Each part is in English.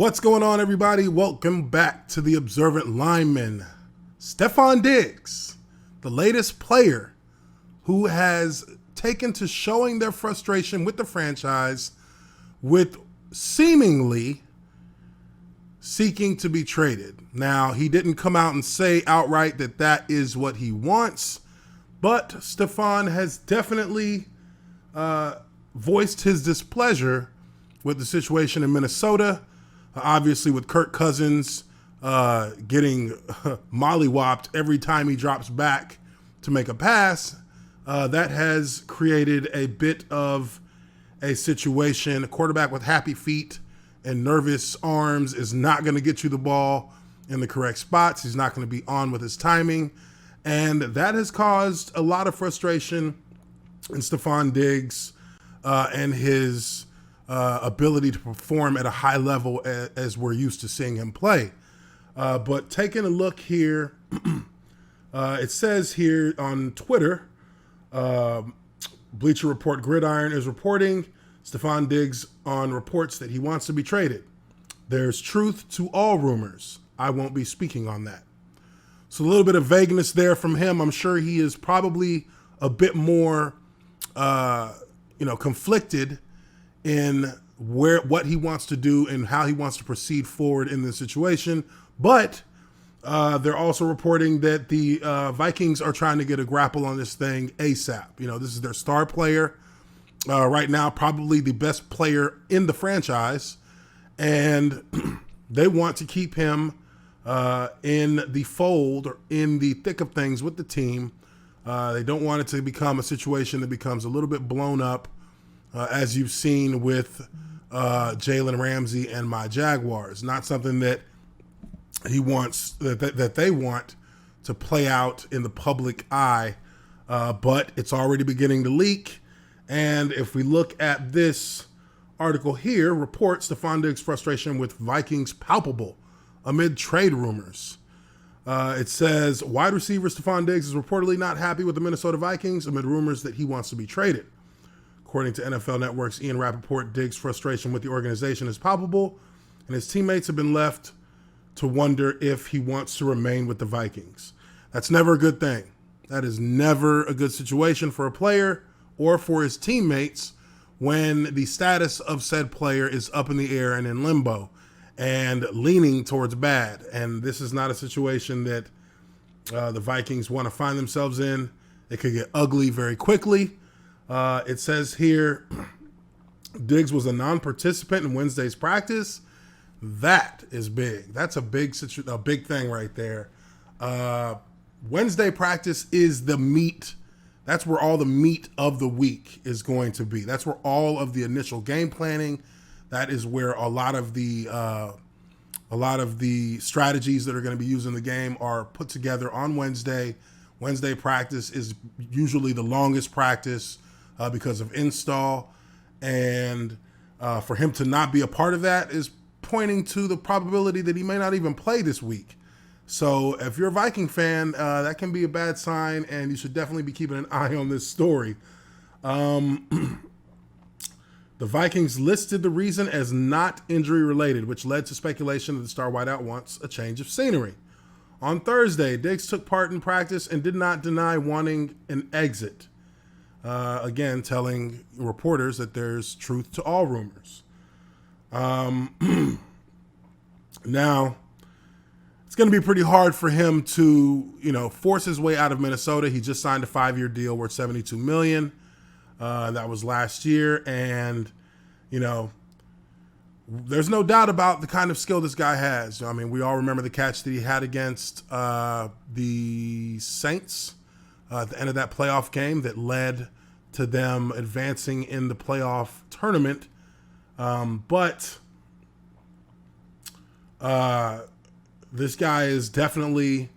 What's going on, everybody? Welcome back to the Observant Lineman. Stefon Diggs, the latest player who has taken to showing their frustration with the franchise with seemingly seeking to be traded. Now, he didn't come out and say outright that that is what he wants, but Stefon has definitely voiced his displeasure with the situation in Minnesota. Obviously, with Kirk Cousins getting mollywopped every time he drops back to make a pass, that has created a bit of a situation. A quarterback with happy feet and nervous arms is not going to get you the ball in the correct spots. He's not going to be on with his timing. And that has caused a lot of frustration in Stefon Diggs and his ability to perform at a high level as we're used to seeing him play. But taking a look here, it says here on Twitter, Bleacher Report Gridiron is reporting Stefon Diggs on reports that he wants to be traded. There's truth to all rumors. I won't be speaking on that. So a little bit of vagueness there from him. I'm sure he is probably a bit more, conflicted in what he wants to do and how he wants to proceed forward in this situation. But they're also reporting that the Vikings are trying to get a grapple on this thing ASAP. This is their star player right now, probably the best player in the franchise. And they want to keep him in the fold or in the thick of things with the team. They don't want it to become a situation that becomes a little bit blown up, as you've seen with Jalen Ramsey and my Jaguars. Not something that he wants, that they want to play out in the public eye, but it's already beginning to leak. And if we look at this article here, reports Stefon Diggs' frustration with Vikings palpable amid trade rumors. It says wide receiver Stefon Diggs is reportedly not happy with the Minnesota Vikings amid rumors that he wants to be traded. According to NFL Network's Ian Rapoport, Diggs' frustration with the organization is palpable, and his teammates have been left to wonder if he wants to remain with the Vikings. That's never a good thing. That is never a good situation for a player or for his teammates when the status of said player is up in the air and in limbo and leaning towards bad. And this is not a situation that the Vikings want to find themselves in. It could get ugly very quickly. It says here, Diggs was a non-participant in Wednesday's practice. That is big. That's a big thing right there. Wednesday practice is the meat. That's where all the meat of the week is going to be. That's where all of the initial game planning. That is where a lot of the strategies that are going to be used in the game are put together on Wednesday. Wednesday practice is usually the longest practice because of install, and for him to not be a part of that is pointing to the probability that he may not even play this week. So if you're a Viking fan, that can be a bad sign, and you should definitely be keeping an eye on this story. The Vikings listed the reason as not injury related, which led to speculation that the star wideout wants a change of scenery. On Thursday, Diggs took part in practice and did not deny wanting an exit. Again, telling reporters that there's truth to all rumors. Now, it's going to be pretty hard for him to, force his way out of Minnesota. He just signed a 5-year deal worth $72 million. That was last year. And, there's no doubt about the kind of skill this guy has. I mean, we all remember the catch that he had against the Saints at the end of that playoff game that led to them advancing in the playoff tournament. But this guy is definitely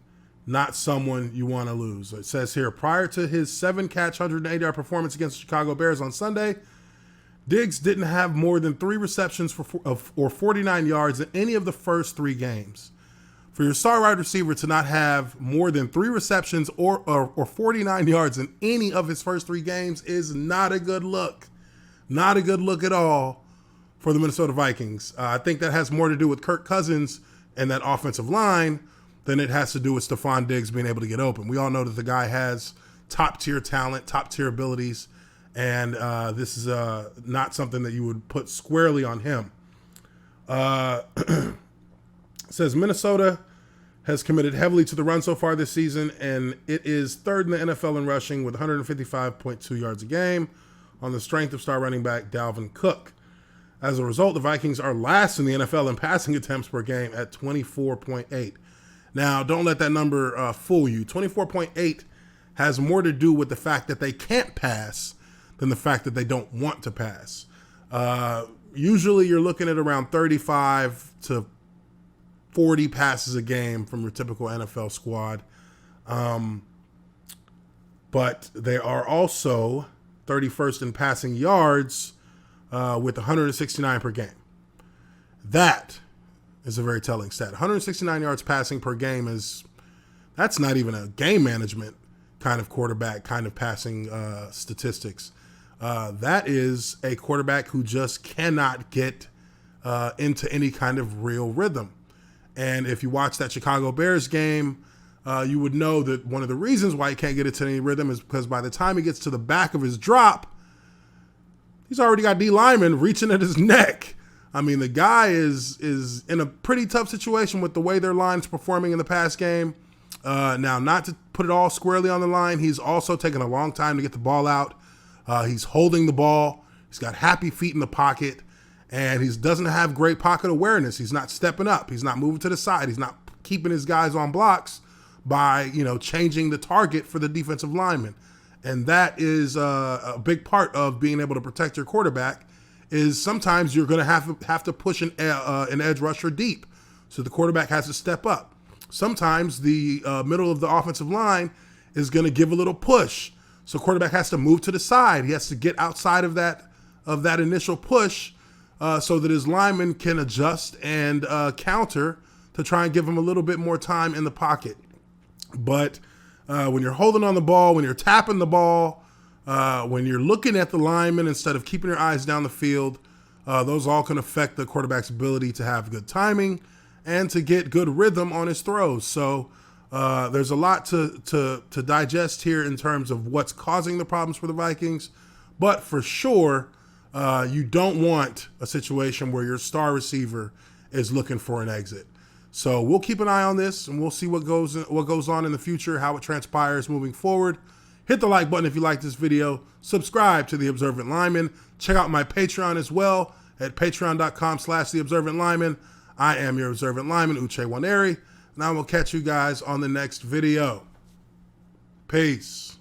not someone you want to lose. It says here, prior to his 7-catch, 180-yard performance against the Chicago Bears on Sunday, Diggs didn't have more than 3 receptions or 49 yards in any of the first 3 games. For your star wide receiver to not have more than 3 receptions or 49 yards in any of his first 3 games is not a good look. Not a good look at all for the Minnesota Vikings. I think that has more to do with Kirk Cousins and that offensive line than it has to do with Stefon Diggs being able to get open. We all know that the guy has top-tier talent, top-tier abilities, and this is not something that you would put squarely on him. It says Minnesota has committed heavily to the run so far this season, and it is third in the NFL in rushing with 155.2 yards a game on the strength of star running back Dalvin Cook. As a result, the Vikings are last in the NFL in passing attempts per game at 24.8. Now, don't let that number fool you. 24.8 has more to do with the fact that they can't pass than the fact that they don't want to pass. Usually you're looking at around 35 to 40 passes a game from your typical NFL squad. But they are also 31st in passing yards with 169 per game. That is a very telling stat. 169 yards passing per game that's not even a game management kind of quarterback, kind of passing statistics. That is a quarterback who just cannot get into any kind of real rhythm. And if you watch that Chicago Bears game, you would know that one of the reasons why he can't get into any rhythm is because by the time he gets to the back of his drop, he's already got D lineman reaching at his neck. I mean, the guy is in a pretty tough situation with the way their line's performing in the pass game. Now, not to put it all squarely on the line, he's also taking a long time to get the ball out. He's holding the ball. He's got happy feet in the pocket, and he doesn't have great pocket awareness. He's not stepping up. He's not moving to the side. He's not keeping his guys on blocks by, changing the target for the defensive lineman. And that is a big part of being able to protect your quarterback is sometimes you're going to have to push an edge rusher deep. So the quarterback has to step up. Sometimes the middle of the offensive line is going to give a little push. So quarterback has to move to the side. He has to get outside of that initial push so that his lineman can adjust and counter to try and give him a little bit more time in the pocket. But when you're holding on the ball, when you're tapping the ball, when you're looking at the lineman instead of keeping your eyes down the field, those all can affect the quarterback's ability to have good timing and to get good rhythm on his throws. So there's a lot to digest here in terms of what's causing the problems for the Vikings. But for sure, you don't want a situation where your star receiver is looking for an exit. So we'll keep an eye on this, and we'll see what goes on in the future, how it transpires moving forward. Hit the like button if you like this video. Subscribe to The Observant Lineman. Check out my Patreon as well at patreon.com/TheObservantLineman. I am your Observant Lineman, Uche Waneri, and I will catch you guys on the next video. Peace.